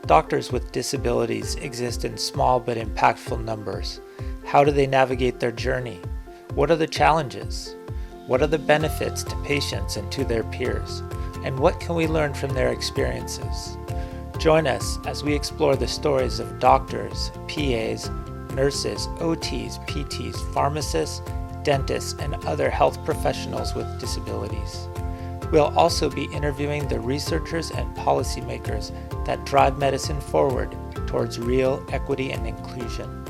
Doctors with disabilities exist in small but impactful numbers. How do they navigate their journey? What are the challenges? What are the benefits to patients and to their peers? And what can we learn from their experiences? Join us as we explore the stories of doctors, PAs, nurses, OTs, PTs, pharmacists, dentists, and other health professionals with disabilities. We'll also be interviewing the researchers and policymakers that drive medicine forward towards real equity and inclusion.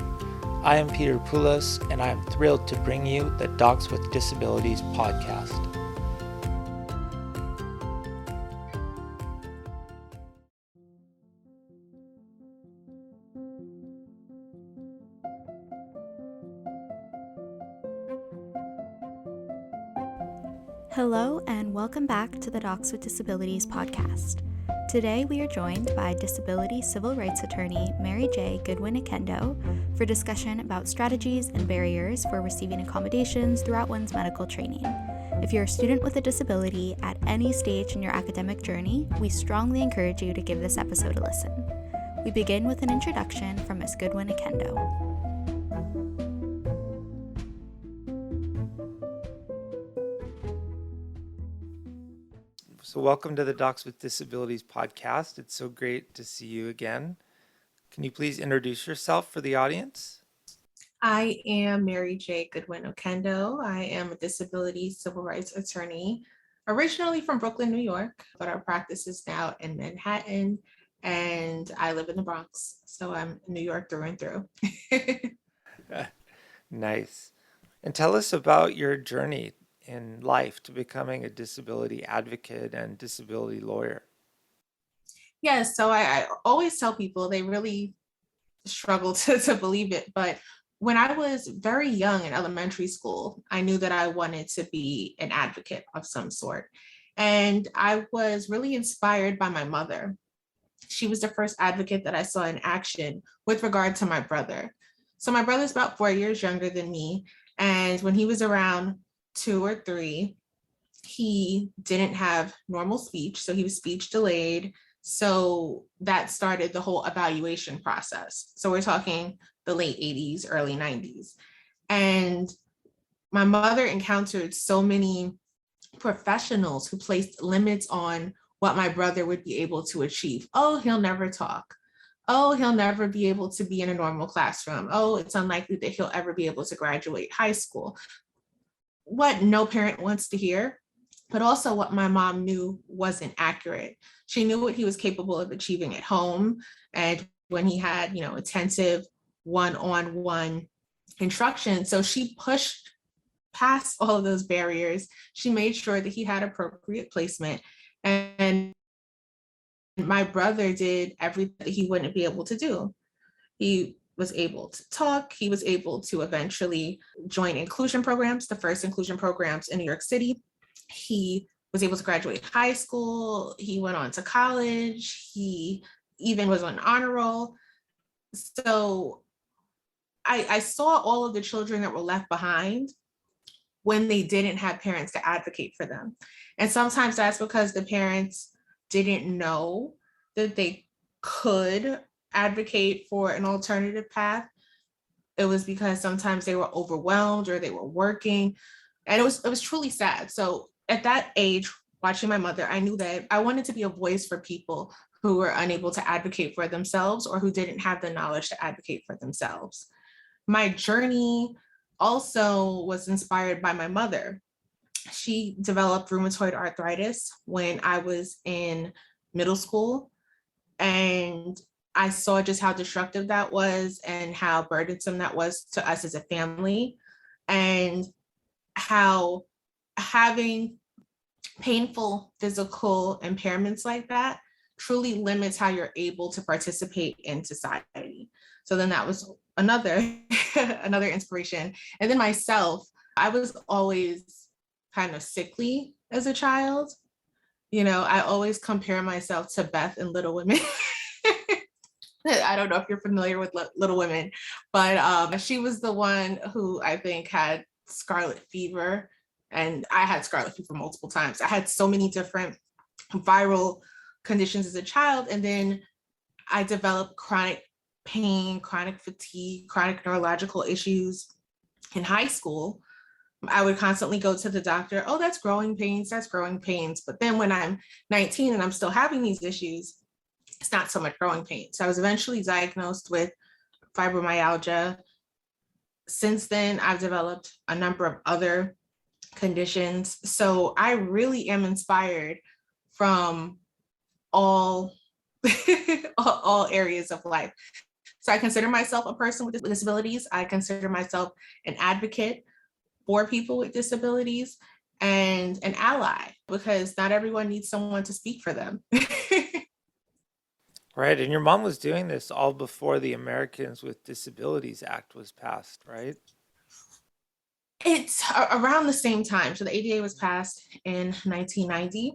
I am Peter Poulos, and I am thrilled to bring you the Docs with Disabilities podcast. Hello and welcome back to the Docs with Disabilities podcast. Today we are joined by disability civil rights attorney Mary J Goodwin-Oquendo for discussion about strategies and barriers for receiving accommodations throughout one's medical training. If you're a student with a disability at any stage in your academic journey, we strongly encourage you to give this episode a listen. We begin with an introduction from Ms. Goodwin-Oquendo. So welcome to the Docs with Disabilities podcast. It's so great to see you again. Can you please introduce yourself for the audience? I am Mary J Goodwin-Oquendo. I am a disability civil rights attorney, originally from Brooklyn, New York, but our practice is now in Manhattan, and I live in the Bronx, so I'm New York through and through. Nice. And tell us about your journey in life to becoming a disability advocate and disability lawyer. Yes, so I always tell people, they really struggle to believe it, but when I was very young in elementary school, I knew that I wanted to be an advocate of some sort. And I was really inspired by my mother. She was the first advocate that I saw in action with regard to my brother. So my brother's about 4 years younger than me. And when he was around 2 or 3, he didn't have normal speech. So he was speech delayed. So that started the whole evaluation process. So we're talking the late 80s, early 90s. And my mother encountered so many professionals who placed limits on what my brother would be able to achieve. Oh, he'll never talk. Oh, he'll never be able to be in a normal classroom. Oh, it's unlikely that he'll ever be able to graduate high school. What no parent wants to hear, but also what my mom knew wasn't accurate. She knew what he was capable of achieving at home. And when he had, attentive one-on-one instruction. So she pushed past all of those barriers. She made sure that he had appropriate placement. And my brother did everything that he wouldn't be able to do. He was able to talk. He was able to eventually join inclusion programs, the first inclusion programs in New York City. He was able to graduate high school. He went on to college. He even was on honor roll. So I saw all of the children that were left behind when they didn't have parents to advocate for them. And sometimes that's because the parents didn't know that they could advocate for an alternative path. It was because sometimes they were overwhelmed or they were working. And it was truly sad. So at that age, watching my mother, I knew that I wanted to be a voice for people who were unable to advocate for themselves or who didn't have the knowledge to advocate for themselves. My journey also was inspired by my mother. She developed rheumatoid arthritis when I was in middle school. And I saw just how destructive that was and how burdensome that was to us as a family, and how having painful physical impairments like that truly limits how you're able to participate in society. So then that was another inspiration. And then myself, I was always kind of sickly as a child. I always compare myself to Beth in Little Women. I don't know if you're familiar with Little Women, but she was the one who I think had scarlet fever, and I had scarlet fever multiple times. I had so many different viral conditions as a child, and then I developed chronic pain, chronic fatigue, chronic neurological issues in high school. I would constantly go to the doctor, oh, that's growing pains, that's growing pains. But then when I'm 19 and I'm still having these issues, it's not so much growing pains. So I was eventually diagnosed with fibromyalgia. Since then, I've developed a number of other conditions. So I really am inspired from all, all areas of life. So I consider myself a person with disabilities. I consider myself an advocate for people with disabilities and an ally, because not everyone needs someone to speak for them. Right. And your mom was doing this all before the Americans with Disabilities Act was passed, right? It's around the same time. So the ADA was passed in 1990,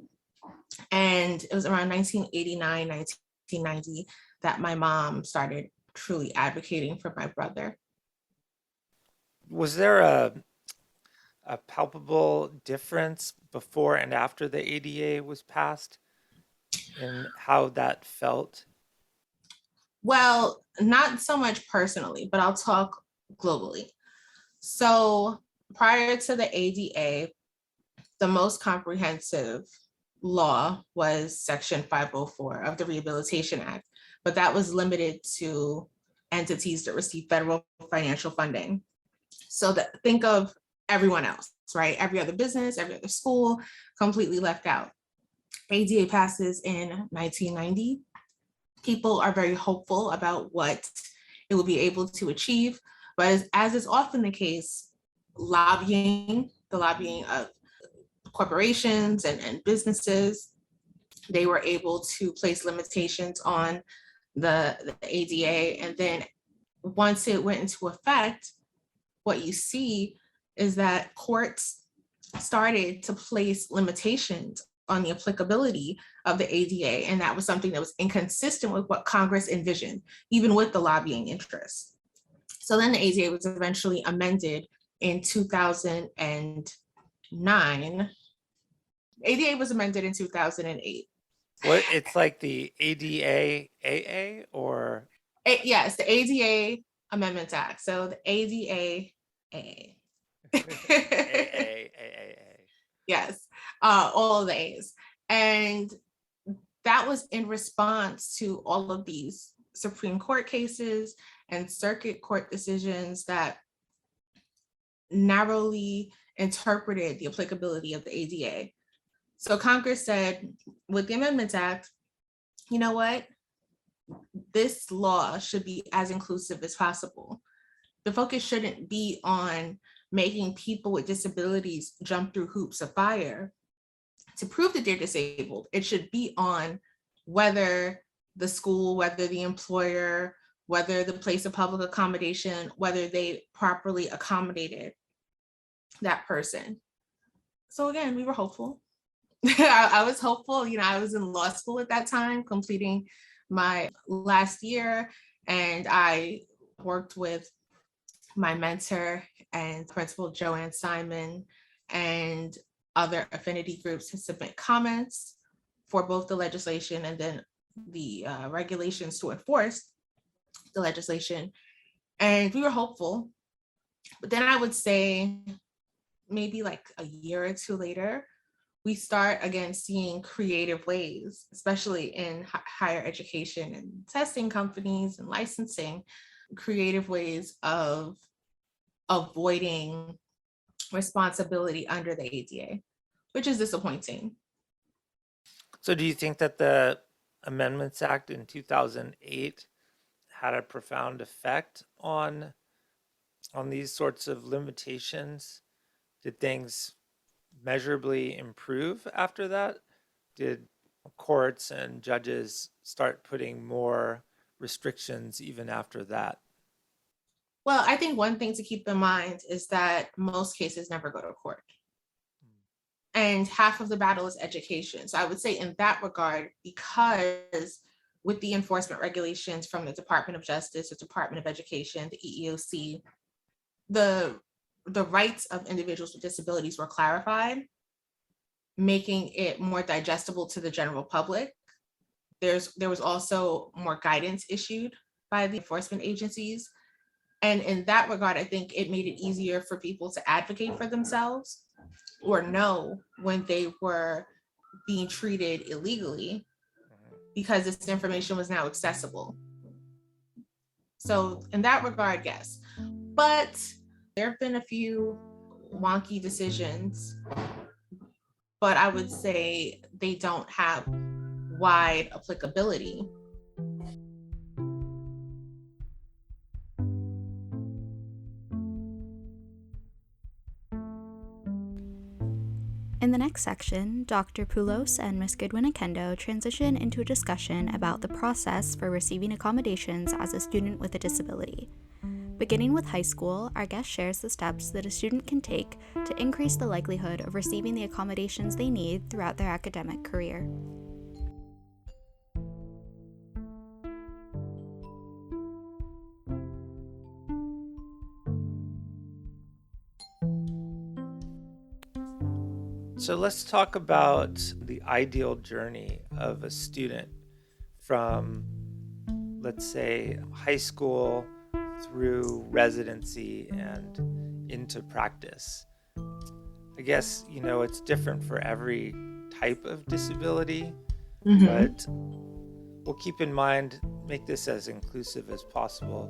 and it was around 1989, 1990 that my mom started truly advocating for my brother. Was there a palpable difference before and after the ADA was passed in how that felt? Well, not so much personally, but I'll talk globally. So prior to the ADA, the most comprehensive law was Section 504 of the Rehabilitation Act, but that was limited to entities that receive federal financial funding. So think of everyone else, right? Every other business, every other school, completely left out. ADA passes in 1990. People are very hopeful about what it will be able to achieve, but as is often the case, the lobbying of corporations and businesses, they were able to place limitations on the ADA. And then once it went into effect, what you see is that courts started to place limitations on the applicability of the ADA. And that was something that was inconsistent with what Congress envisioned, even with the lobbying interests. So then the ADA was eventually amended in 2009. ADA was amended in 2008. What, it's like the ADA AA or Yes, the ADA Amendments Act. So the ADA AA. AAAA? Yes, all of the A's. And that was in response to all of these Supreme Court cases and circuit court decisions that narrowly interpreted the applicability of the ADA. So Congress said, with the Amendments Act, you know what? This law should be as inclusive as possible. The focus shouldn't be on making people with disabilities jump through hoops of fire to prove that they're disabled. It should be on whether the school, whether the employer, whether the place of public accommodation, whether they properly accommodated that person. So again, we were hopeful. I was hopeful. I was in law school at that time, completing my last year, and I worked with my mentor and Principal Joanne Simon and other affinity groups to submit comments for both the legislation and then the regulations to enforce the legislation. And we were hopeful. But then I would say maybe like a year or two later, we start again seeing creative ways, especially in higher education and testing companies and licensing, creative ways of avoiding responsibility under the ADA, which is disappointing. So do you think that the Amendments Act in 2008 had a profound effect on these sorts of limitations? Did things measurably improve after that? Did courts and judges start putting more restrictions even after that? Well, I think one thing to keep in mind is that most cases never go to court. And half of the battle is education. So I would say in that regard, because with the enforcement regulations from the Department of Justice, the Department of Education, the EEOC, the rights of individuals with disabilities were clarified, making it more digestible to the general public. there was also more guidance issued by the enforcement agencies. And in that regard, I think it made it easier for people to advocate for themselves or know when they were being treated illegally because this information was now accessible. So in that regard, yes. But there have been a few wonky decisions, but I would say they don't have wide applicability. In the next section, Dr. Poulos and Ms. Goodwin-Oquendo transition into a discussion about the process for receiving accommodations as a student with a disability. Beginning with high school, our guest shares the steps that a student can take to increase the likelihood of receiving the accommodations they need throughout their academic career. So let's talk about the ideal journey of a student from, let's say, high school through residency and into practice. I guess, it's different for every type of disability, but we'll keep in mind, make this as inclusive as possible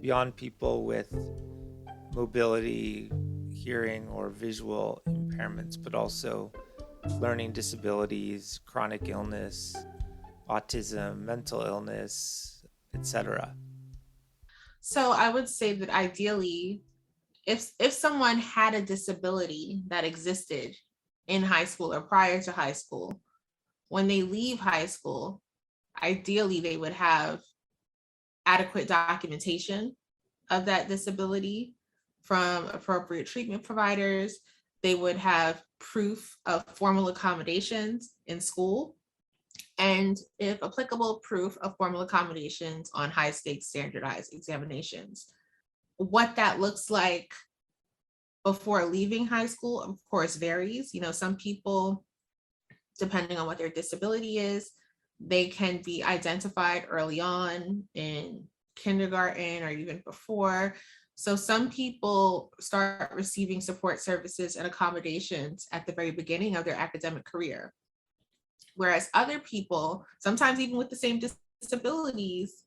beyond people with mobility, hearing, or visual impairments, but also learning disabilities, chronic illness, autism, mental illness, etc. So I would say that ideally, if someone had a disability that existed in high school or prior to high school, when they leave high school, ideally they would have adequate documentation of that disability from appropriate treatment providers. They would have proof of formal accommodations in school, and if applicable, proof of formal accommodations on high stakes standardized examinations. What that looks like before leaving high school, of course, varies. Some people, depending on what their disability is, they can be identified early on in kindergarten or even before. So some people start receiving support services and accommodations at the very beginning of their academic career. Whereas other people, sometimes even with the same disabilities,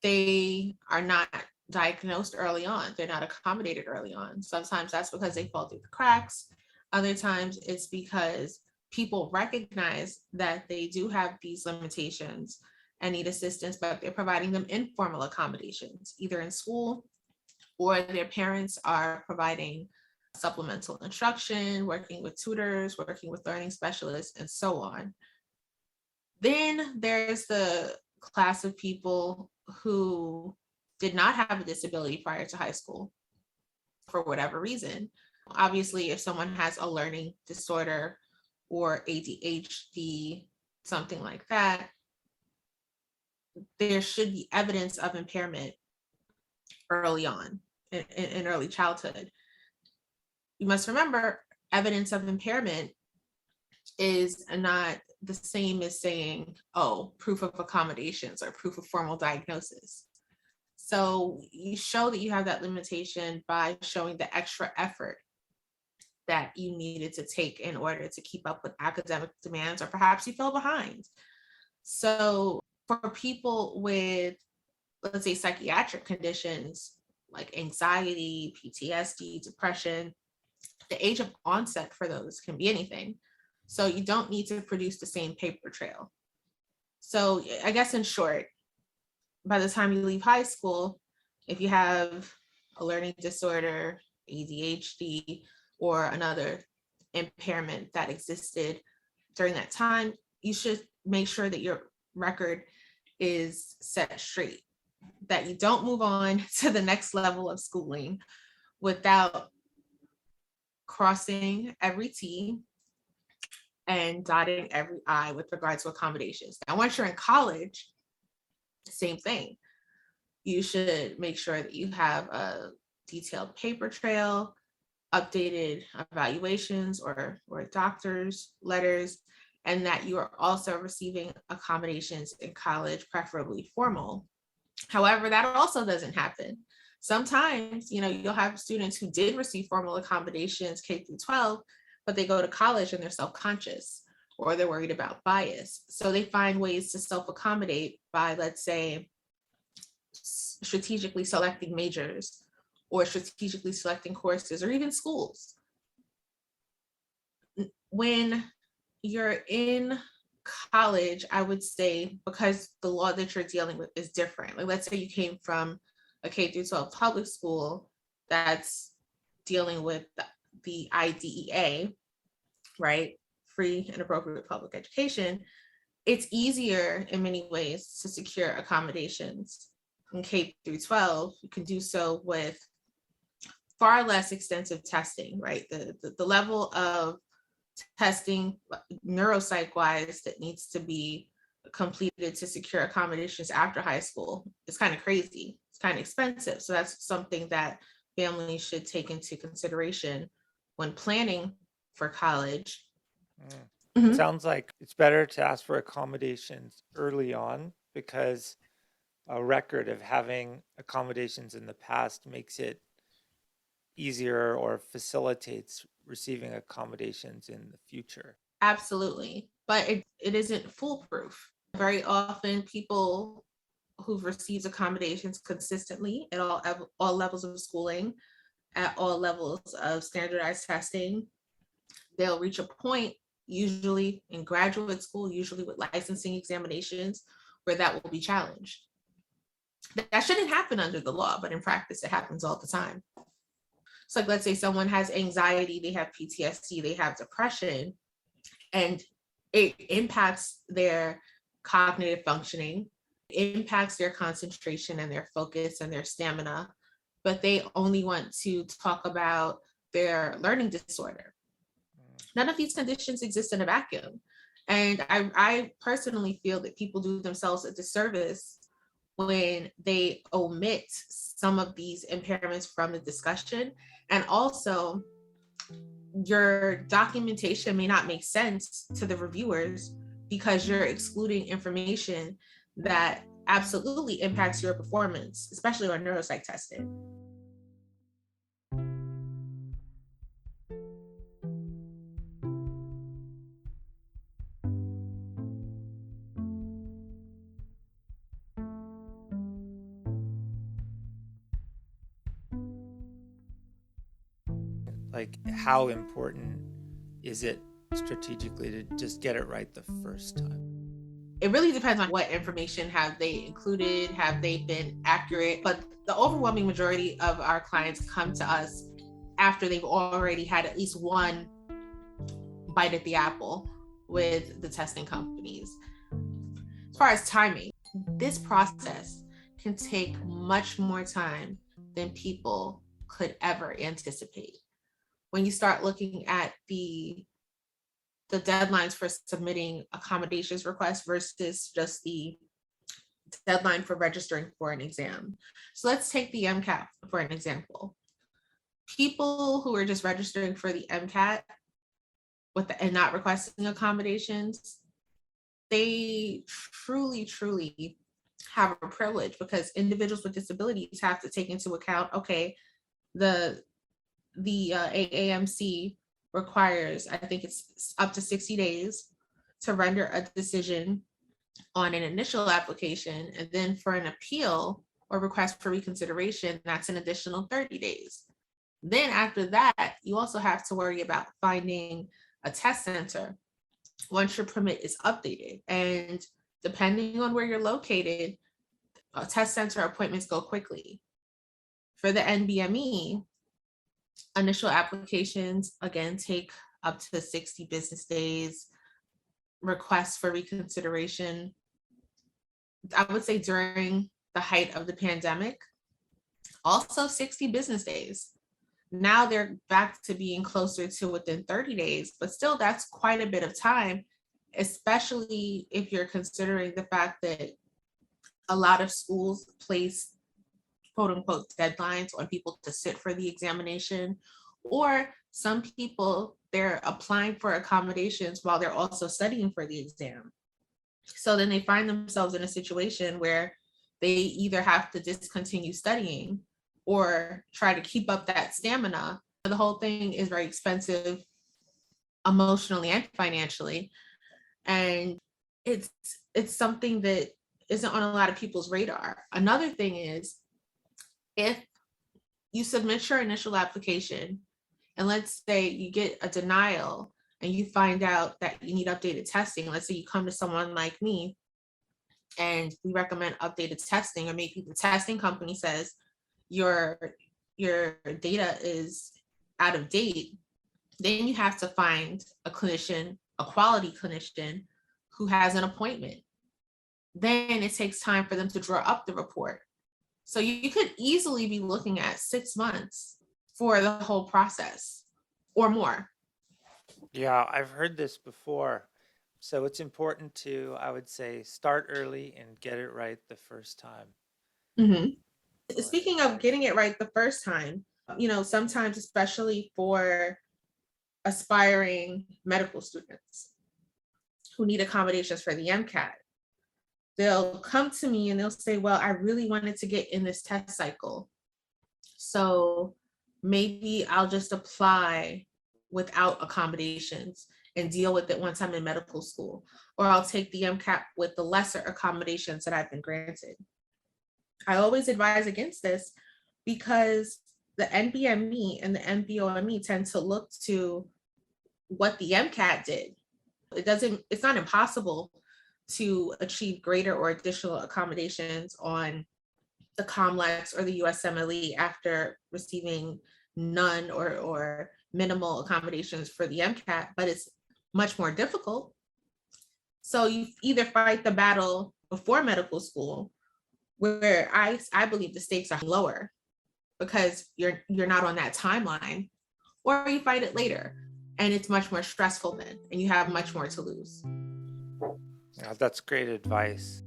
they are not diagnosed early on. They're not accommodated early on. Sometimes that's because they fall through the cracks. Other times it's because people recognize that they do have these limitations and need assistance, but they're providing them informal accommodations, either in school or their parents are providing supplemental instruction, working with tutors, working with learning specialists, and so on. Then there's the class of people who did not have a disability prior to high school for whatever reason. Obviously, if someone has a learning disorder or ADHD, something like that, there should be evidence of impairment early on in early childhood. You must remember, evidence of impairment is not the same as saying, oh, proof of accommodations or proof of formal diagnosis. So you show that you have that limitation by showing the extra effort that you needed to take in order to keep up with academic demands, or perhaps you fell behind. So for people with, let's say, psychiatric conditions like anxiety, PTSD, depression, the age of onset for those can be anything. So you don't need to produce the same paper trail. So I guess in short, by the time you leave high school, if you have a learning disorder, ADHD, or another impairment that existed during that time, you should make sure that your record is set straight, that you don't move on to the next level of schooling without crossing every T and dotting every I with regards to accommodations. Now, once you're in college, same thing. You should make sure that you have a detailed paper trail, updated evaluations or doctor's letters, and that you are also receiving accommodations in college, preferably formal. However, that also doesn't happen. Sometimes, you'll have students who did receive formal accommodations K through 12, but they go to college and they're self-conscious or they're worried about bias. So they find ways to self-accommodate by, let's say, strategically selecting majors or strategically selecting courses or even schools. When you're in college, I would say, because the law that you're dealing with is different. Like, let's say you came from a K through 12 public school that's dealing with the IDEA, right? Free and appropriate public education. It's easier in many ways to secure accommodations in K through 12. You can do so with far less extensive testing, right? The level of testing neuropsych wise that needs to be completed to secure accommodations after high school is kind of crazy. It's kind of expensive. So that's something that families should take into consideration when planning for college. It sounds like it's better to ask for accommodations early on, because a record of having accommodations in the past makes it easier or facilitates receiving accommodations in the future. Absolutely. But it isn't foolproof. Very often people who've received accommodations consistently at all levels of schooling, at all levels of standardized testing, they'll reach a point, usually in graduate school, usually with licensing examinations, where that will be challenged. That shouldn't happen under the law, but in practice, it happens all the time. So, like, let's say someone has anxiety, they have PTSD, they have depression, and it impacts their cognitive functioning, impacts their concentration and their focus and their stamina, but they only want to talk about their learning disorder. None of these conditions exist in a vacuum. And I personally feel that people do themselves a disservice when they omit some of these impairments from the discussion. And also, your documentation may not make sense to the reviewers because you're excluding information that absolutely impacts your performance, especially on neuropsych testing. Like, how important is it strategically to just get it right the first time? It really depends on what information have they included, have they been accurate, but the overwhelming majority of our clients come to us after they've already had at least one bite at the apple with the testing companies. As far as timing, this process can take much more time than people could ever anticipate. When you start looking at the deadlines for submitting accommodations requests versus just the deadline for registering for an exam. So let's take the MCAT for an example. People who are just registering for the MCAT and not requesting accommodations, they truly have a privilege, because individuals with disabilities have to take into account, okay, the AAMC requires, I think it's up to 60 days to render a decision on an initial application. And then for an appeal or request for reconsideration, that's an additional 30 days. Then after that, you also have to worry about finding a test center once your permit is updated. And depending on where you're located, test center appointments go quickly. For the NBME, initial applications, again, take up to 60 business days. Requests for reconsideration, I would say during the height of the pandemic, also 60 business days. Now they're back to being closer to within 30 days, but still that's quite a bit of time, especially if you're considering the fact that a lot of schools place quote unquote deadlines on people to sit for the examination, or some people they're applying for accommodations while they're also studying for the exam. So then they find themselves in a situation where they either have to discontinue studying or try to keep up that stamina. The whole thing is very expensive emotionally and financially. And it's something that isn't on a lot of people's radar. Another thing is, if you submit your initial application and let's say you get a denial and you find out that you need updated testing, let's say you come to someone like me and we recommend updated testing, or maybe the testing company says your data is out of date, then you have to find a clinician, a quality clinician who has an appointment. Then it takes time for them to draw up the report. So you could easily be looking at 6 months for the whole process or more. Yeah, I've heard this before. So it's important to, I would say, start early and get it right the first time. Mhm. Speaking of getting it right the first time, sometimes, especially for aspiring medical students who need accommodations for the MCAT, they'll come to me and they'll say, well, I really wanted to get in this test cycle, so maybe I'll just apply without accommodations and deal with it once I'm in medical school, or I'll take the MCAT with the lesser accommodations that I've been granted. I always advise against this because the NBME and the NBOME tend to look to what the MCAT did. It's not impossible to achieve greater or additional accommodations on the COMLEX or the USMLE after receiving none or minimal accommodations for the MCAT, but it's much more difficult. So you either fight the battle before medical school, where I believe the stakes are lower because you're not on that timeline, or you fight it later and it's much more stressful then and you have much more to lose. Yeah, that's great advice.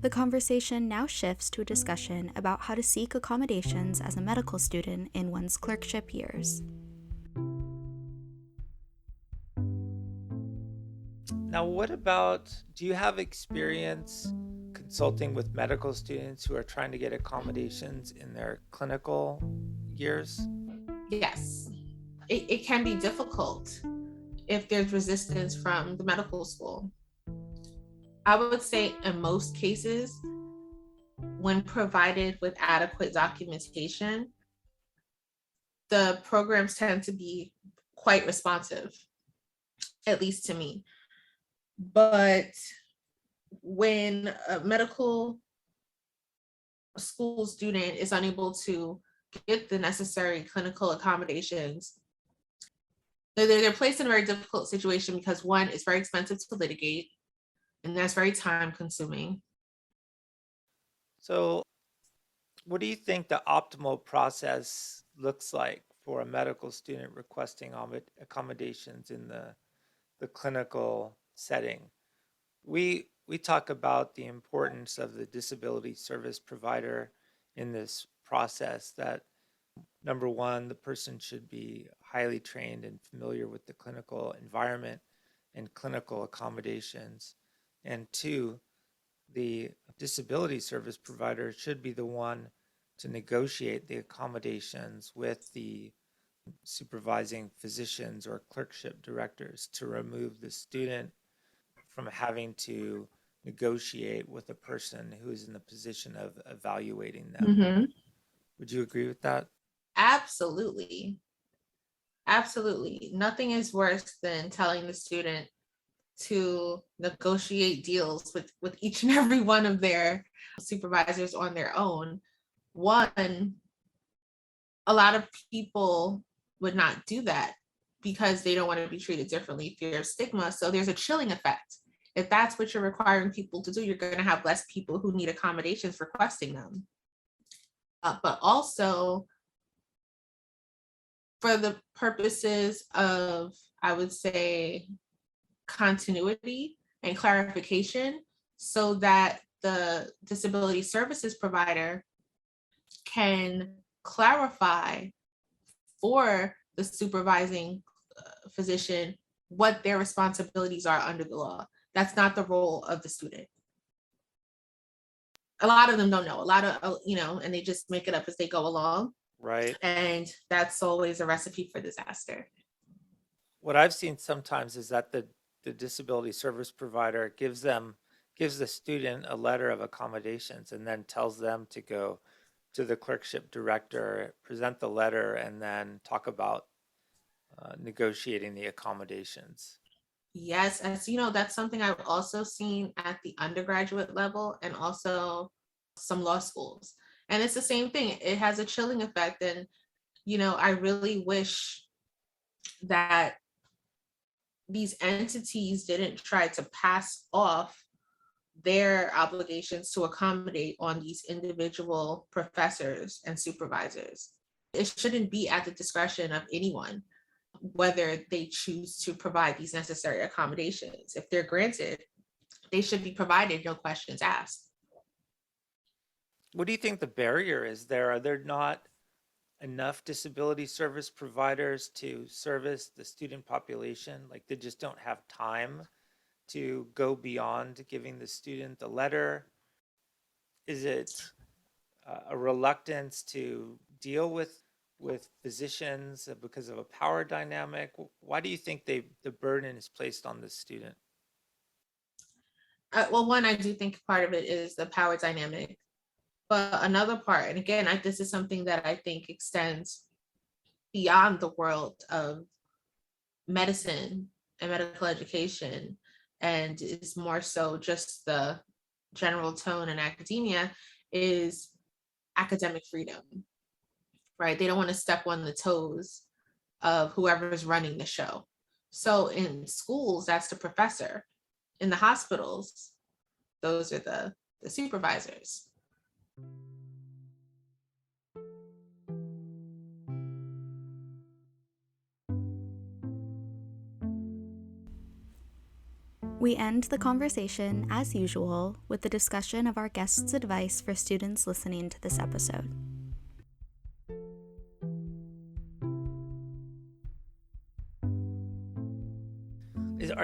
The conversation now shifts to a discussion about how to seek accommodations as a medical student in one's clerkship years. Now, do you have experience consulting with medical students who are trying to get accommodations in their clinical years? Yes, it can be difficult if there's resistance from the medical school. I would say in most cases, when provided with adequate documentation, the programs tend to be quite responsive, at least to me. But when a medical school student is unable to get the necessary clinical accommodations, they're placed in a very difficult situation because, one, it's very expensive to litigate, and that's very time consuming. So, what do you think the optimal process looks like for a medical student requesting accommodations in the clinical setting? We talk about the importance of the disability service provider in this process, that number one, the person should be highly trained and familiar with the clinical environment and clinical accommodations. And two, the disability service provider should be the one to negotiate the accommodations with the supervising physicians or clerkship directors to remove the student from having to negotiate with a person who is in the position of evaluating them. Mm-hmm. Would you agree with that? Absolutely. Absolutely. Nothing is worse than telling the student to negotiate deals with each and every one of their supervisors on their own. One, a lot of people would not do that because they don't want to be treated differently, fear of stigma. So there's a chilling effect. If that's what you're requiring people to do, you're going to have less people who need accommodations requesting them. But also, for the purposes of, I would say, continuity and clarification, so that the disability services provider can clarify for the supervising physician what their responsibilities are under the law. That's not the role of the student. A lot of them don't know, a lot of, and they just make it up as they go along. Right. And that's always a recipe for disaster. What I've seen sometimes is that the disability service provider gives the student a letter of accommodations and then tells them to go to the clerkship director, present the letter, and then talk about negotiating the accommodations. Yes, as that's something I've also seen at the undergraduate level and also some law schools. And it's the same thing. It has a chilling effect. And, I really wish that these entities didn't try to pass off their obligations to accommodate on these individual professors and supervisors. It shouldn't be at the discretion of anyone whether they choose to provide these necessary accommodations. If they're granted, they should be provided, no questions asked. What do you think the barrier is there? Are there not enough disability service providers to service the student population? Like they just don't have time to go beyond giving the student the letter? Is it a reluctance to deal with physicians because of a power dynamic? Why do you think the burden is placed on the student? Well, one, I do think part of it is the power dynamic. But another part, and again, this is something that I think extends beyond the world of medicine and medical education, and is more so just the general tone in academia, is academic freedom, right? They don't want to step on the toes of whoever is running the show. So in schools, that's the professor. In the hospitals, those are the supervisors. We end the conversation, as usual, with the discussion of our guest's advice for students listening to this episode.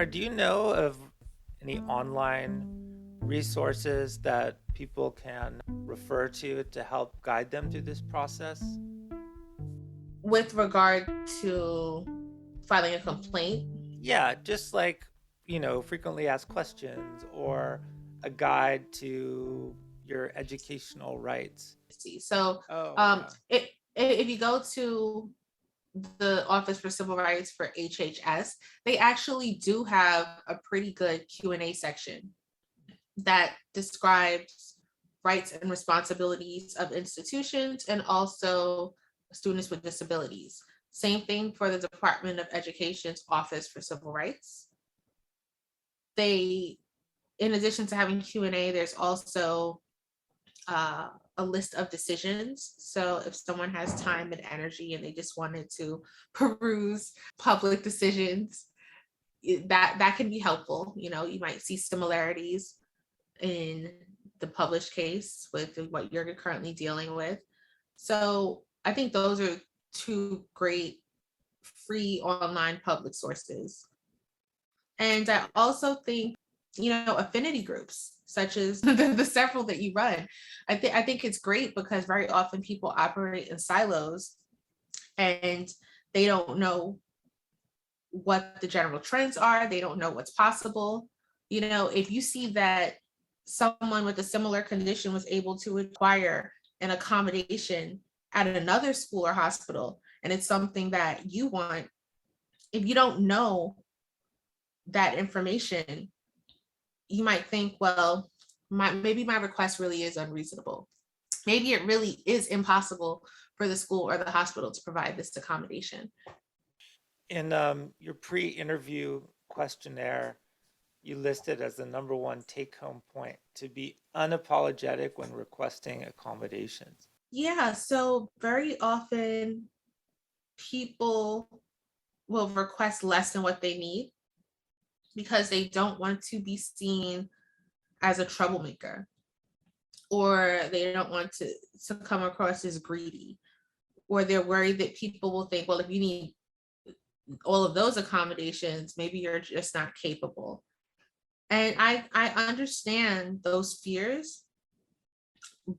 Do you know of any online resources that people can refer to help guide them through this process? With regard to filing a complaint? Yeah, just like, frequently asked questions or a guide to your educational rights. So if you go to the Office for Civil Rights for HHS, they actually do have a pretty good Q&A section that describes rights and responsibilities of institutions and also students with disabilities. Same thing for the Department of Education's Office for Civil Rights. They, in addition to having Q&A, there's also a list of decisions. So if someone has time and energy and they just wanted to peruse public decisions, that can be helpful. You might see similarities in the published case with what you're currently dealing with. So I think those are two great free online public sources. And I also think, affinity groups such as the several that you run. I think it's great because very often people operate in silos and they don't know what the general trends are. They don't know what's possible. If you see that someone with a similar condition was able to acquire an accommodation at another school or hospital, and it's something that you want, if you don't know that information, you might think, well, maybe my request really is unreasonable. Maybe it really is impossible for the school or the hospital to provide this accommodation. In your pre-interview questionnaire, you listed as the number one take-home point to be unapologetic when requesting accommodations. Yeah, so very often people will request less than what they need because they don't want to be seen as a troublemaker. or they don't want to come across as greedy, or they're worried that people will think, well, if you need all of those accommodations, maybe you're just not capable. And I understand those fears,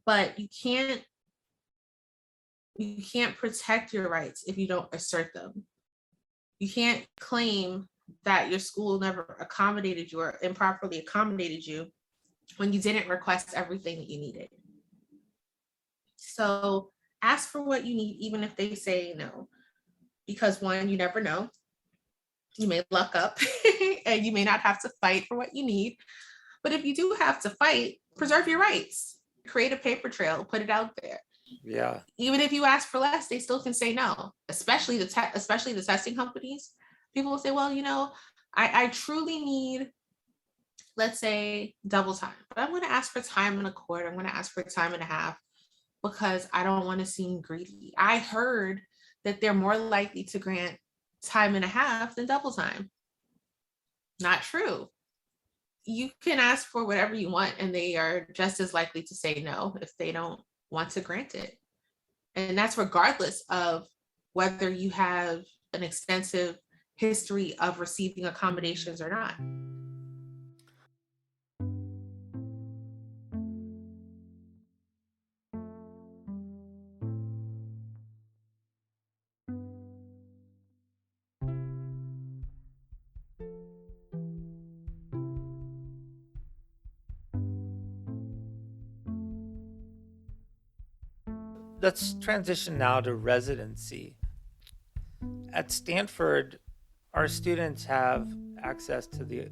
but you can't protect your rights if you don't assert them. You can't claim that your school never accommodated you or improperly accommodated you when you didn't request everything that you needed. So ask for what you need, even if they say no, because one, you never know. You may luck up and you may not have to fight for what you need. But if you do have to fight, preserve your rights, create a paper trail, put it out there. Yeah. Even if you ask for less, they still can say no, especially the testing companies. People will say, well, I truly need, let's say, double time, but I'm going to ask for time and a quarter. I'm going to ask for time and a half because I don't want to seem greedy. I heard that they're more likely to grant time and a half than double time. Not true. You can ask for whatever you want and they are just as likely to say no if they don't want to grant it. And that's regardless of whether you have an extensive history of receiving accommodations or not. Let's transition now to residency. At Stanford, our students have access to the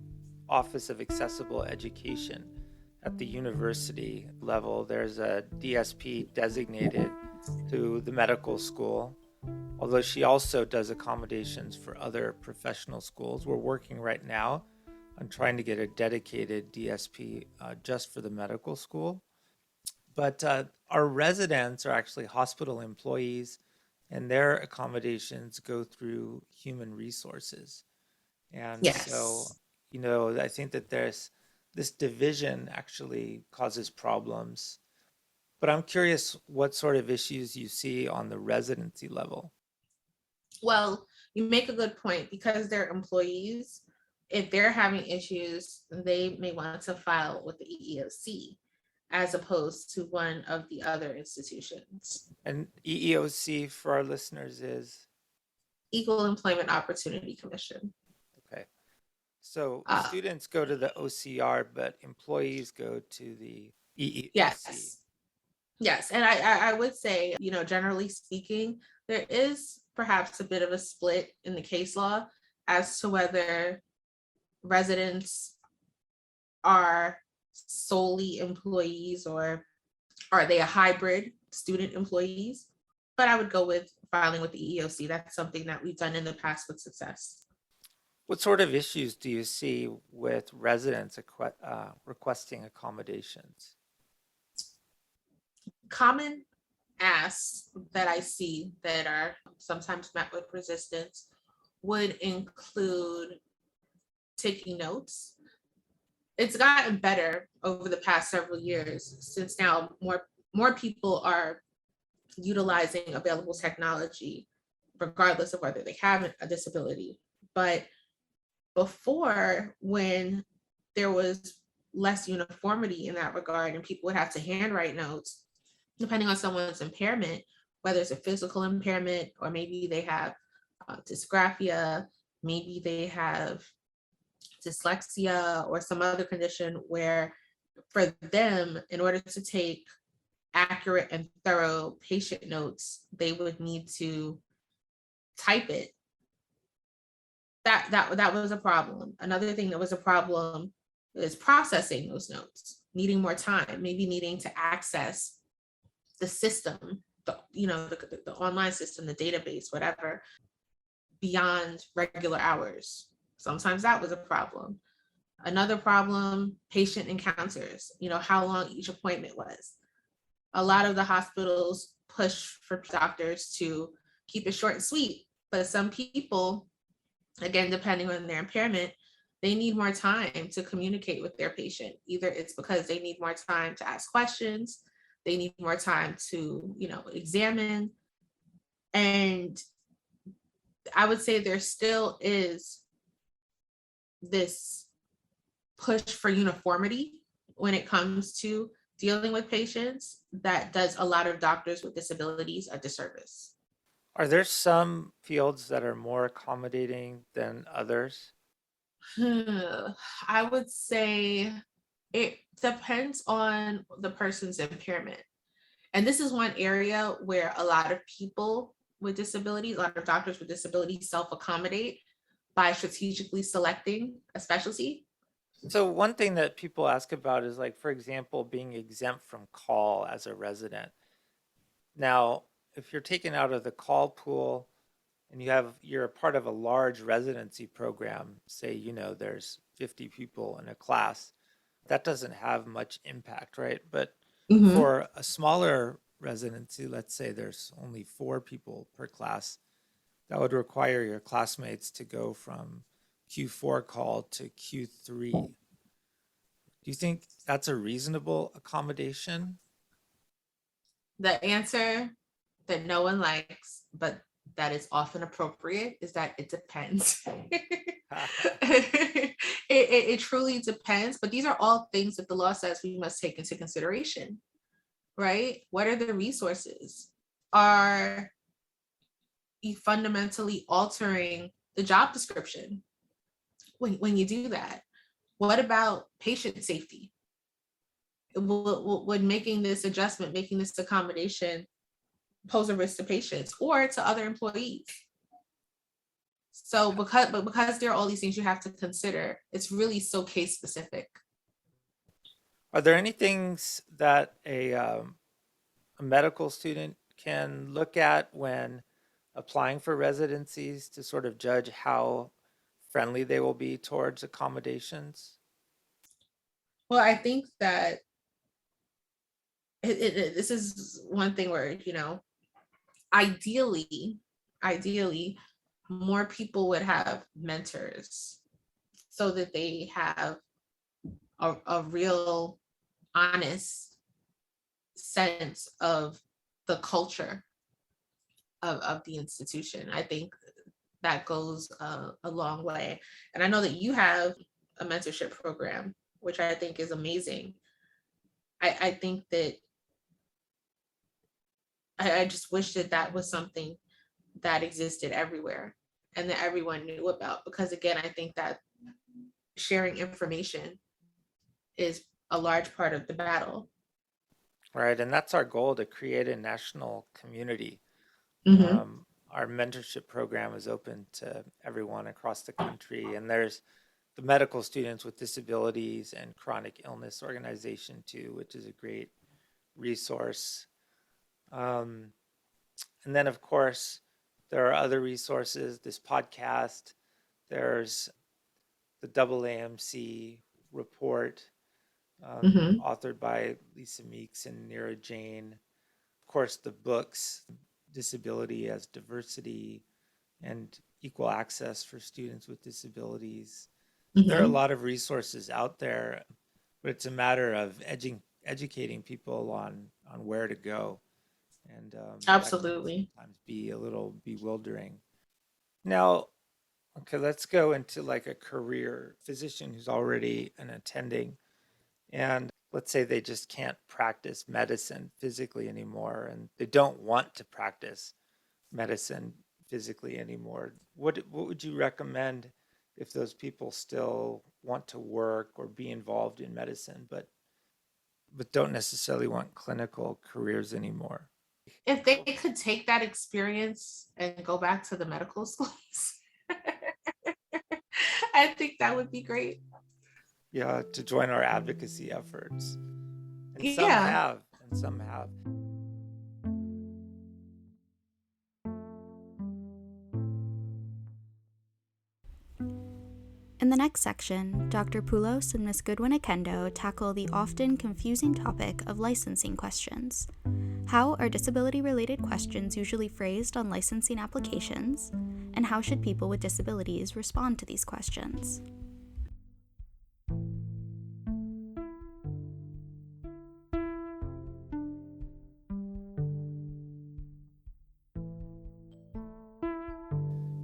Office of Accessible Education. At the university level, there's a DSP designated to the medical school, although she also does accommodations for other professional schools. We're working right now on trying to get a dedicated DSP just for the medical school. But our residents are actually hospital employees, and their accommodations go through human resources. And so, Yes. I think that there's this division actually causes problems. But I'm curious what sort of issues you see on the residency level. Well, you make a good point because they're employees. If they're having issues, they may want to file with the EEOC as opposed to one of the other institutions. And EEOC for our listeners is Equal Employment Opportunity Commission. okay. So Uh, students go to the OCR, but employees go to the EEOC. yes, yes. And I would say, generally speaking, there is perhaps a bit of a split in the case law as to whether residents are solely employees or are they a hybrid student employees. But I would go with filing with the EEOC. That's something that we've done in the past with success. What sort of issues do you see with residents requesting accommodations? Common asks that I see that are sometimes met with resistance would include taking notes. It's gotten better over the past several years since now more people are utilizing available technology regardless of whether they have a disability. But before, when there was less uniformity in that regard and people would have to handwrite notes, depending on someone's impairment, whether it's a physical impairment or maybe they have dysgraphia, maybe they have dyslexia or some other condition where for them, in order to take accurate and thorough patient notes, they would need to type it. That was a problem. Another thing that was a problem is processing those notes, needing more time, maybe needing to access the system, the online system, the database, whatever, beyond regular hours. Sometimes that was a problem. Another problem, patient encounters, how long each appointment was. A lot of the hospitals push for doctors to keep it short and sweet, but some people, again, depending on their impairment, they need more time to communicate with their patient. Either it's because they need more time to ask questions, they need more time to, examine. And I would say there still is this push for uniformity when it comes to dealing with patients that does a lot of doctors with disabilities a disservice. Are there some fields that are more accommodating than others? I would say it depends on the person's impairment. And this is one area where a lot of people with disabilities, a lot of doctors with disabilities self-accommodate by strategically selecting a specialty. So one thing that people ask about is, like, for example, being exempt from call as a resident. Now, if you're taken out of the call pool and you're a part of a large residency program, say, there's 50 people in a class, that doesn't have much impact, right? But Mhm. for a smaller residency, let's say there's only 4 people per class, that would require your classmates to go from Q4 call to Q3. Do you think that's a reasonable accommodation? The answer that no one likes, but that is often appropriate, is that it depends. It truly depends, but these are all things that the law says we must take into consideration, right? What are the resources? Are you fundamentally altering the job description when you do that? What about patient safety? Would making this adjustment, making this accommodation pose a risk to patients or to other employees? So because there are all these things you have to consider, it's really so case specific. Are there any things that a medical student can look at when applying for residencies to sort of judge how friendly they will be towards accommodations? Well, I think that this is one thing where, ideally, more people would have mentors so that they have a real honest sense of the culture of the institution. I think that goes a long way. And I know that you have a mentorship program, which I think is amazing. I think that I just wish that that was something that existed everywhere and that everyone knew about, because again, I think that sharing information is a large part of the battle. Right, and that's our goal, to create a national community. Mm-hmm. Our mentorship program is open to everyone across the country, and there's the medical students with disabilities and chronic illness organization too, which is a great resource. Um, and then, of course, there are other resources. This podcast, there's the AAMC report, Mm-hmm. authored by Lisa Meeks and Neera Jain. Of course, the books, Disability as Diversity and Equal Access for Students with Disabilities. There are a Mm-hmm. lot of resources out there, but it's a matter of educating people on where to go. And that can Absolutely. sometimes be a little bewildering. Now, okay, let's go into like a career physician who's already an attending, and let's say they just can't practice medicine physically anymore, and they don't want to practice medicine physically anymore. What would you recommend if those people still want to work or be involved in medicine, but don't necessarily want clinical careers anymore? If they could take that experience and go back to the medical schools, I think that would be great. Yeah, to join our advocacy efforts. And some Yeah. have, and some have. In the next section, Dr. Poulos and Ms. Goodwin-Oquendo tackle the often confusing topic of licensing questions. How are disability-related questions usually phrased on licensing applications? And how should people with disabilities respond to these questions?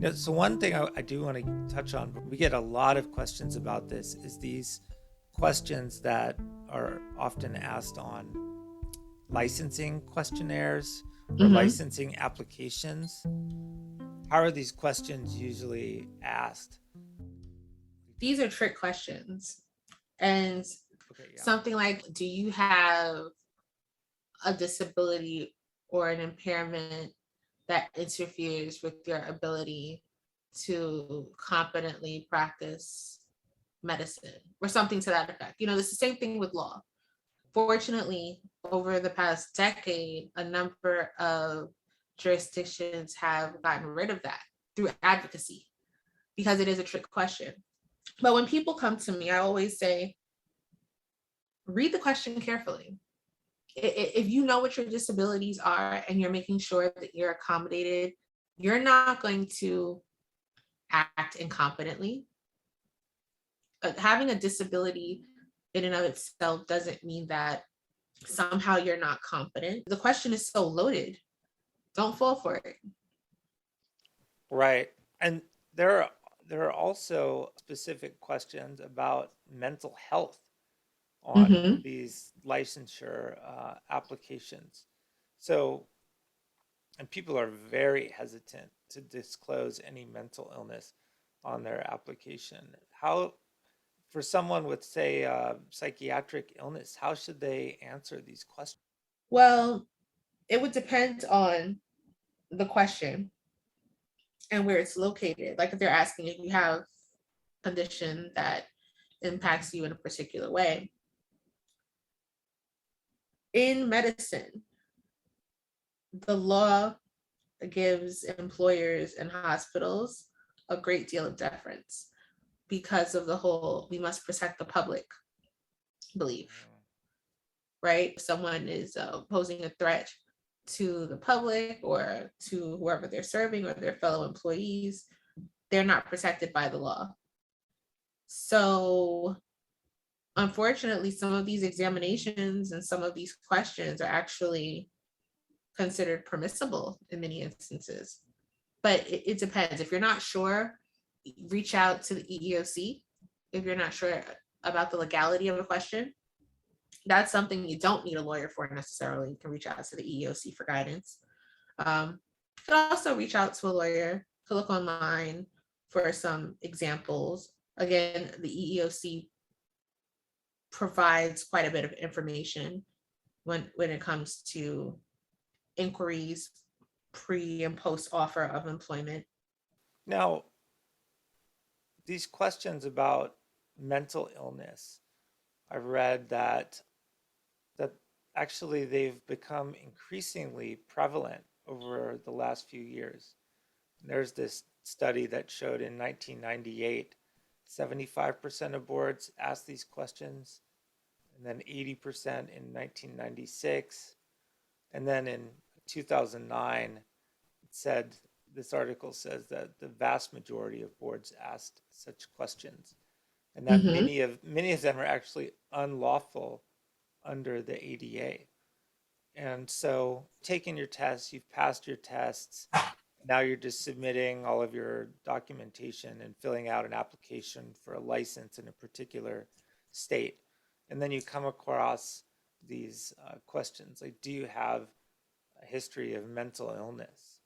So one thing I do want to touch on, we get a lot of questions about this, is these questions that are often asked on licensing questionnaires or Mhm. licensing applications. How are these questions usually asked? These are trick questions. And Okay, yeah. something like, do you have a disability or an impairment that interferes with your ability to competently practice medicine or something to that effect? It's the same thing with law. Fortunately, over the past decade, a number of jurisdictions have gotten rid of that through advocacy because it is a trick question. But when people come to me, I always say, read the question carefully. If you know what your disabilities are and you're making sure that you're accommodated, you're not going to act incompetently. Having a disability in and of itself doesn't mean that somehow you're not competent. The question is so loaded. Don't fall for it. Right. And there are there are also specific questions about mental health on Mm-hmm. these licensure applications. So, and people are very hesitant to disclose any mental illness on their application. How, for someone with, say, psychiatric illness, how should they answer these questions? Well, it would depend on the question and where it's located. Like if they're asking if you have a condition that impacts you in a particular way. In medicine, the law gives employers and hospitals a great deal of deference because of the whole we must protect the public belief, right? If someone is posing a threat to the public or to whoever they're serving or their fellow employees, they're not protected by the law. So unfortunately, some of these examinations and some of these questions are actually considered permissible in many instances. But it depends. If you're not sure, reach out to the EEOC. If you're not sure about the legality of a question, that's something you don't need a lawyer for necessarily. You can reach out to the EEOC for guidance. You can also reach out to a lawyer to look online for some examples. Again, the EEOC provides quite a bit of information when it comes to inquiries pre and post offer of employment. Now, these questions about mental illness, I've read that actually they've become increasingly prevalent over the last few years. There's this study that showed in 1998, 75% of boards asked these questions, and then 80% in 1996. And then in 2009, it said, this article says that the vast majority of boards asked such questions, and that Mm-hmm. many of them are actually unlawful under the ADA. And so, taking your tests, you've passed your tests. Now you're just submitting all of your documentation and filling out an application for a license in a particular state. And then you come across these questions like, do you have a history of mental illness?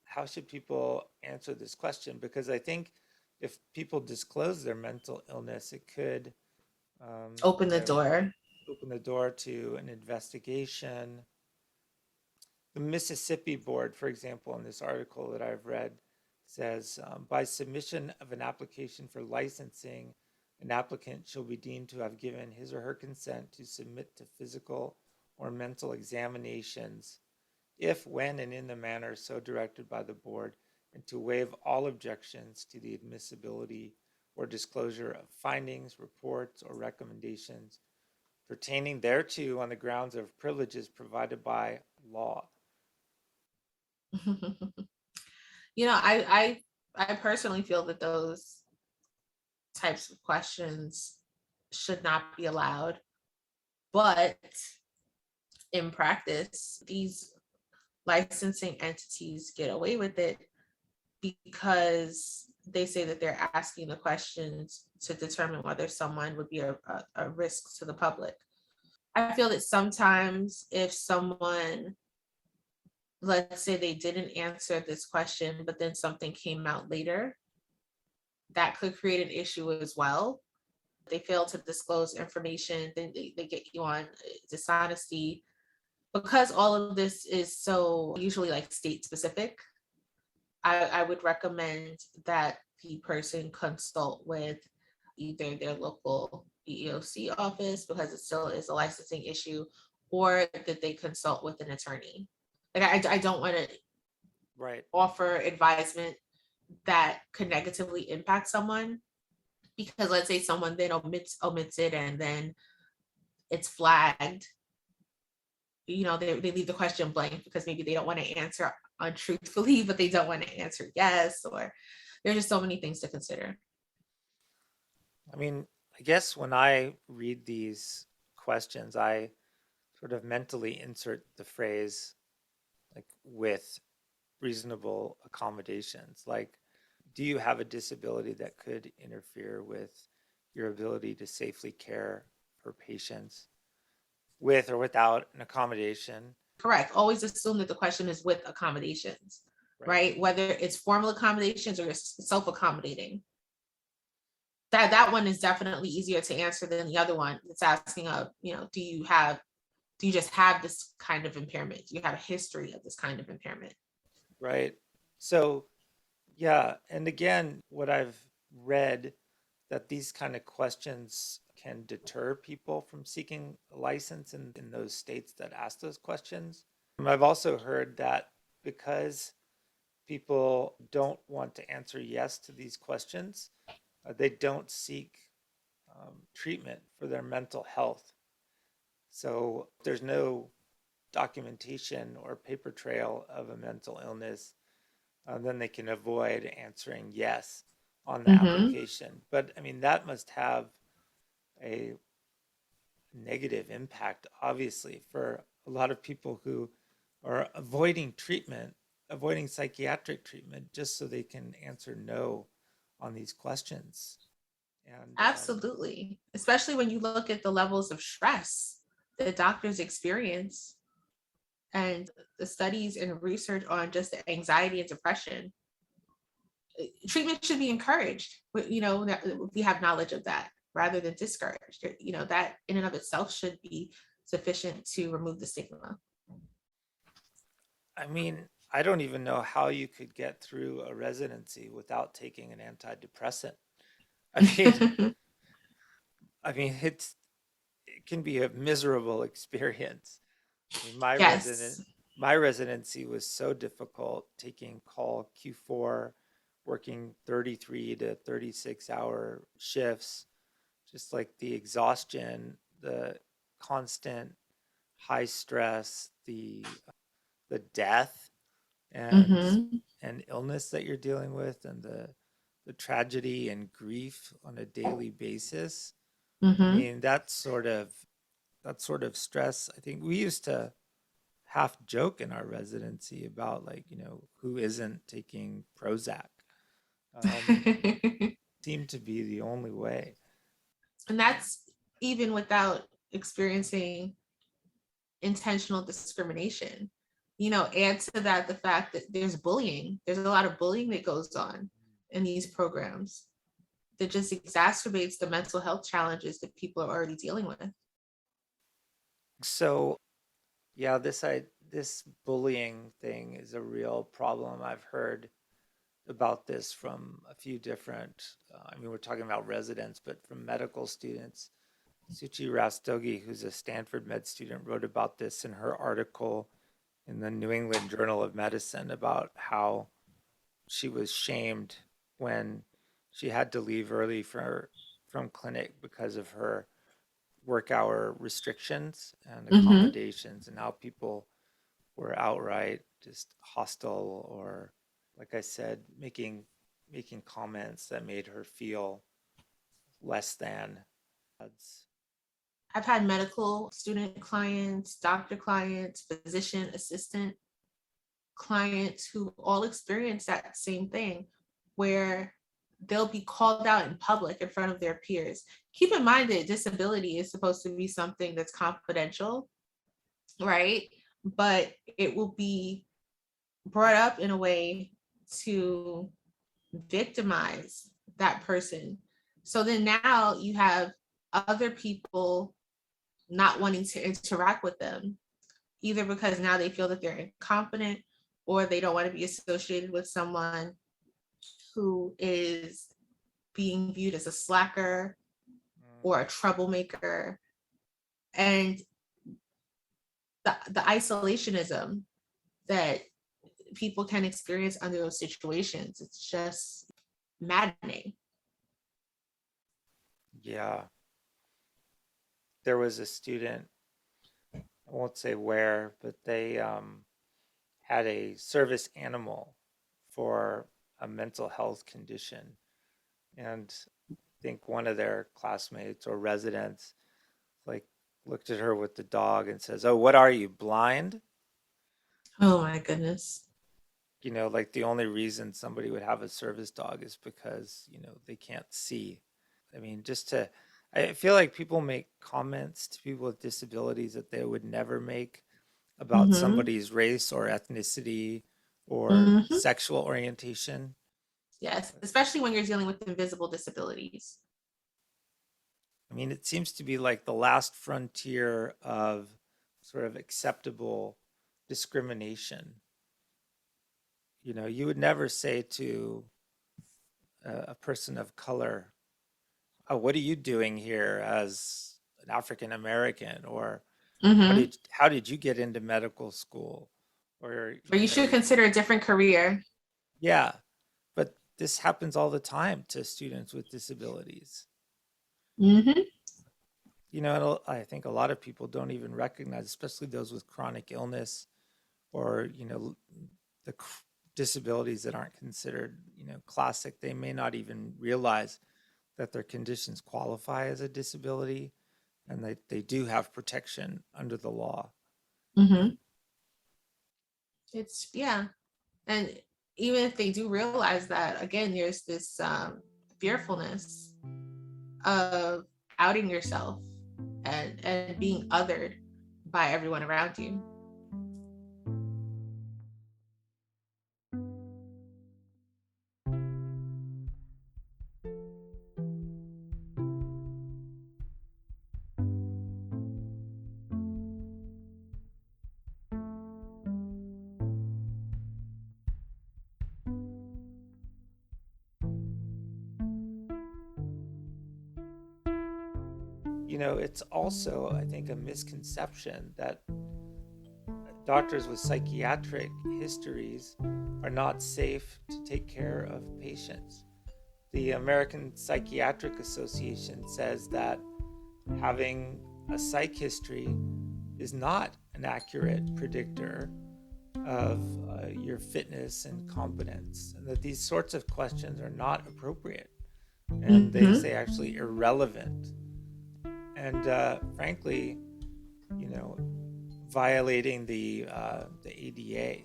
How should people answer this question? Because I think if people disclose their mental illness, it could, Open you the know, door. open the door to an investigation. The Mississippi board, for example, in this article that I've read, says by submission of an application for licensing, an applicant shall be deemed to have given his or her consent to submit to physical or mental examinations if, when, and in the manner so directed by the board, and to waive all objections to the admissibility or disclosure of findings, reports, or recommendations pertaining thereto on the grounds of privileges provided by law. I personally feel that those types of questions should not be allowed. But in practice, these licensing entities get away with it because they say that they're asking the questions to determine whether someone would be a risk to the public. I feel that sometimes if someone, let's say they didn't answer this question, but then something came out later, that could create an issue as well. They fail to disclose information, then they get you on dishonesty. Because all of this is so usually like state specific, I would recommend that the person consult with either their local EEOC office, because it still is a licensing issue, or that they consult with an attorney. Like I don't want to Right. offer advisement that could negatively impact someone, because let's say someone then omits it and then it's flagged. They leave the question blank because maybe they don't want to answer untruthfully, but they don't want to answer yes, or there's just so many things to consider. I mean, I guess when I read these questions, I sort of mentally insert the phrase like with reasonable accommodations. Like, do you have a disability that could interfere with your ability to safely care for patients with or without an accommodation? Correct. Always assume that the question is with accommodations, right? Whether it's formal accommodations or self-accommodating. That one is definitely easier to answer than the other one. It's asking do you just have this kind of impairment? Do you have a history of this kind of impairment? Right. So, yeah. And again, what I've read that these kind of questions can deter people from seeking a license in those states that ask those questions. I've also heard that because people don't want to answer yes to these questions, they don't seek treatment for their mental health. So there's no documentation or paper trail of a mental illness, then they can avoid answering yes on the Mm-hmm. application. But I mean, that must have a negative impact, obviously, for a lot of people who are avoiding treatment, avoiding psychiatric treatment, just so they can answer no on these questions. And Absolutely. Especially when you look at the levels of stress that doctors experience and the studies and research on just anxiety and depression. Treatment should be encouraged. That we have knowledge of that rather than discouraged. That in and of itself should be sufficient to remove the stigma. I mean, I don't even know how you could get through a residency without taking an antidepressant. I mean, it can be a miserable experience. I mean, Yes. my residency was so difficult, taking call Q4, working 33 to 36-hour shifts, just like the exhaustion, the constant high stress, the death and Mm-hmm. and illness that you're dealing with, and the tragedy and grief on a daily basis. I Mm-hmm. mean, that sort of stress. I think we used to half joke in our residency about, like, who isn't taking Prozac. Um, Seemed to be the only way. And that's even without experiencing intentional discrimination. Add to that the fact that there's bullying. There's a lot of bullying that goes on in these programs that just exacerbates the mental health challenges that people are already dealing with. So, yeah, this bullying thing is a real problem. I've heard about this from a few different, I mean, we're talking about residents, but from medical students. Suchi Rastogi, who's a Stanford med student, wrote about this in her article in the New England Journal of Medicine about how she was shamed when she had to leave early from clinic because of her work hour restrictions and Mm-hmm. accommodations, and how people were outright just hostile, or, like I said, making comments that made her feel less than. I've had medical student clients, doctor clients, physician assistant clients who all experience that same thing, where they'll be called out in public in front of their peers. Keep in mind that disability is supposed to be something that's confidential, right? But it will be brought up in a way to victimize that person. So then now you have other people not wanting to interact with them, either because now they feel that they're incompetent, or they don't want to be associated with someone who is being viewed as a slacker or a troublemaker. And the isolationism that people can experience under those situations, it's just maddening. Yeah. There was a student, I won't say where, but they had a service animal for a mental health condition. And I think one of their classmates or residents like looked at her with the dog and says, "Oh, what are you, blind?" Oh my goodness. Like the only reason somebody would have a service dog is because, they can't see. I mean, I feel like people make comments to people with disabilities that they would never make about Mm-hmm. somebody's race or ethnicity or Mm-hmm. sexual orientation. Yes, especially when you're dealing with invisible disabilities. I mean, it seems to be like the last frontier of sort of acceptable discrimination. You would never say to a person of color, "Oh, what are you doing here as an African American?" Or Mm-hmm. how did you get into medical school? Or, Or you should consider a different career. yeah, but this happens all the time to students with disabilities. Mm-hmm. I think a lot of people don't even recognize, especially those with chronic illness or, the disabilities that aren't considered, classic. They may not even realize that their conditions qualify as a disability and they do have protection under the law. Mm-hmm. It's, yeah. And even if they do realize that, again, there's this fearfulness of outing yourself and being othered by everyone around you. It's also, I think, a misconception that doctors with psychiatric histories are not safe to take care of patients. The American Psychiatric Association says that having a psych history is not an accurate predictor of your fitness and competence, and that these sorts of questions are not appropriate, and they Mm-hmm. say actually irrelevant, and frankly, you know, violating the ADA.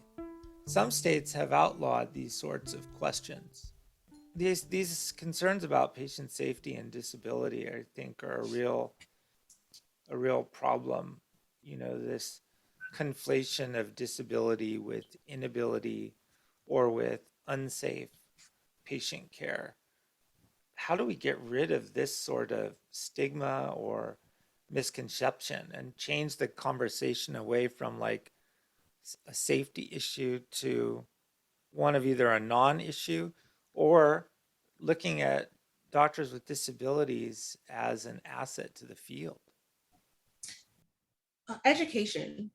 Some states have outlawed these sorts of questions. These concerns about patient safety and disability, I think, are a real problem. This conflation of disability with inability or with unsafe patient care. How do we get rid of this sort of stigma or misconception and change the conversation away from like a safety issue to one of either a non-issue or looking at doctors with disabilities as an asset to the field? Education,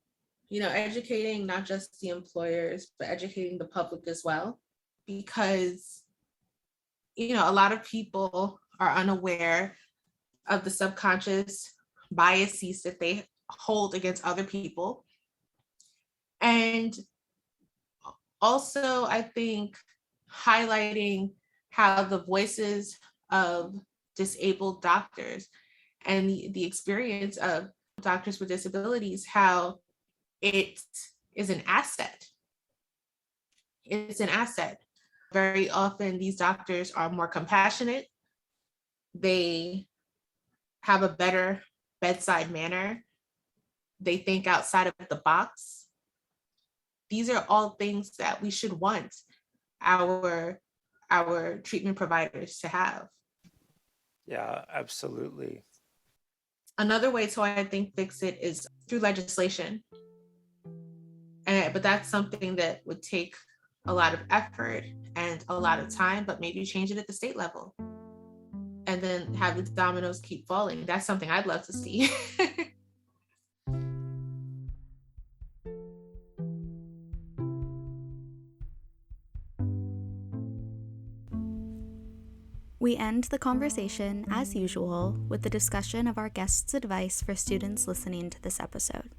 educating not just the employers, but educating the public as well. Because, a lot of people are unaware of the subconscious biases that they hold against other people. And also, I think highlighting how the voices of disabled doctors and the experience of doctors with disabilities, how it is an asset it's an asset. Very often, these doctors are more compassionate. They have a better bedside manner. They think outside of the box. These are all things that we should want our treatment providers to have. Yeah, absolutely. Another way to, I think, fix it is through legislation. But that's something that would take a lot of effort and a lot of time, but maybe change it at the state level and then have the dominoes keep falling. That's something I'd love to see. We end the conversation, as usual, with the discussion of our guest's advice for students listening to this episode.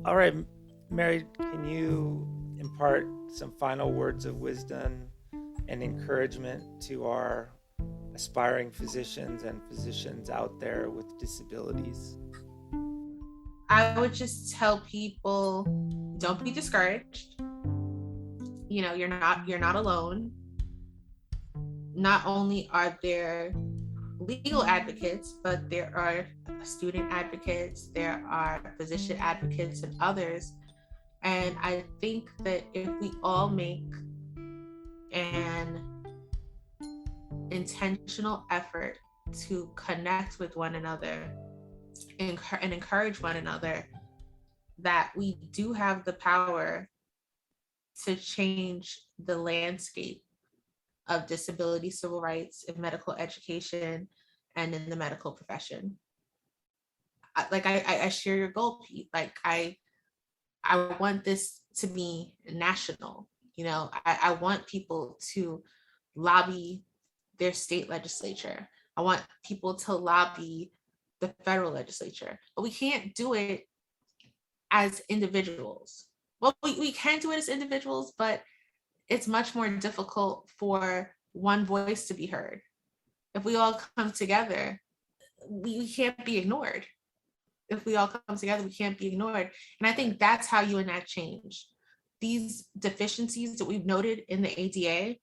All right, Mary, can you impart some final words of wisdom and encouragement to our aspiring physicians and physicians out there with disabilities? I would just tell people, don't be discouraged. You're not alone. Not only are there legal advocates, but there are student advocates, there are physician advocates and others. And I think that if we all make an intentional effort to connect with one another and encourage one another, that we do have the power to change the landscape of disability, civil rights, and medical education, and in the medical profession. I share your goal, Pete. I want this to be national. I want people to lobby their state legislature. I want people to lobby the federal legislature, but we can't do it as individuals. Well, we can do it as individuals, but it's much more difficult for one voice to be heard. If we all come together, we can't be ignored. If we all come together, we can't be ignored. And I think that's how you enact change. These deficiencies that we've noted in the ADA,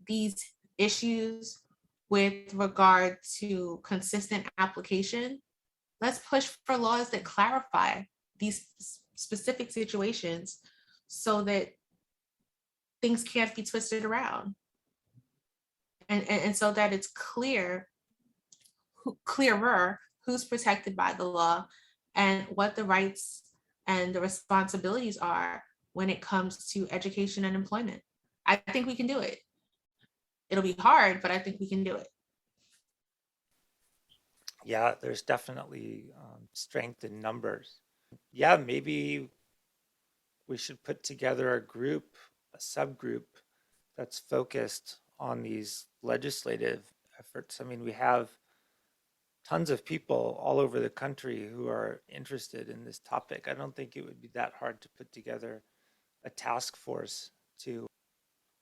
these issues with regard to consistent application, let's push for laws that clarify these specific situations so that things can't be twisted around. And so that it's clearer who's protected by the law and what the rights and the responsibilities are when it comes to education and employment. I think we can do it. It'll be hard, but I think we can do it. Yeah, there's definitely strength in numbers. Yeah, maybe we should put together a subgroup that's focused on these legislative efforts. I mean, we have tons of people all over the country who are interested in this topic. I don't think it would be that hard to put together a task force to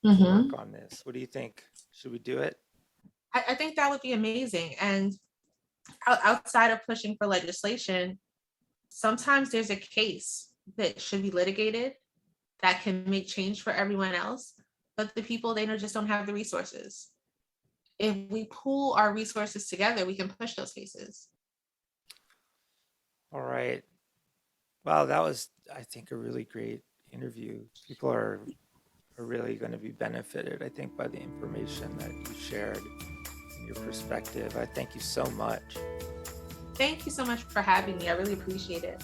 work on this. What do you think? Should we do it? I think that would be amazing. And outside of pushing for legislation, sometimes there's a case that should be litigated that can make change for everyone else, but the people they just don't have the resources. If we pool our resources together, we can push those cases. All right. Wow, that was, I think, a really great interview. People are really going to be benefited, I think, by the information that you shared and your perspective. I thank you so much. Thank you so much for having me. I really appreciate it.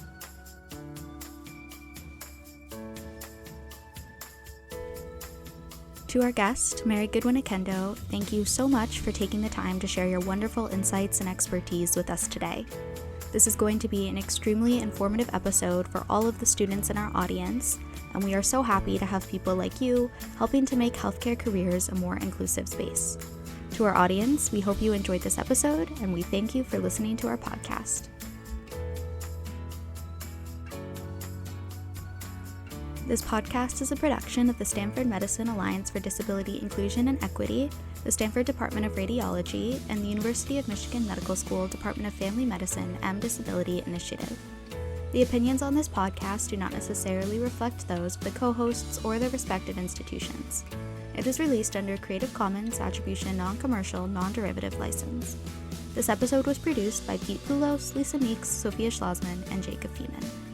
To our guest, Mary Goodwin-Oquendo, thank you so much for taking the time to share your wonderful insights and expertise with us today. This is going to be an extremely informative episode for all of the students in our audience, and we are so happy to have people like you helping to make healthcare careers a more inclusive space. To our audience, we hope you enjoyed this episode, and we thank you for listening to our podcast. This podcast is a production of the Stanford Medicine Alliance for Disability Inclusion and Equity, the Stanford Department of Radiology, and the University of Michigan Medical School Department of Family Medicine and Disability Initiative. The opinions on this podcast do not necessarily reflect those of the co-hosts or their respective institutions. It is released under Creative Commons Attribution Non-Commercial Non-Derivative License. This episode was produced by Pete Poulos, Lisa Meeks, Sophia Schlossman, and Jacob Feeman.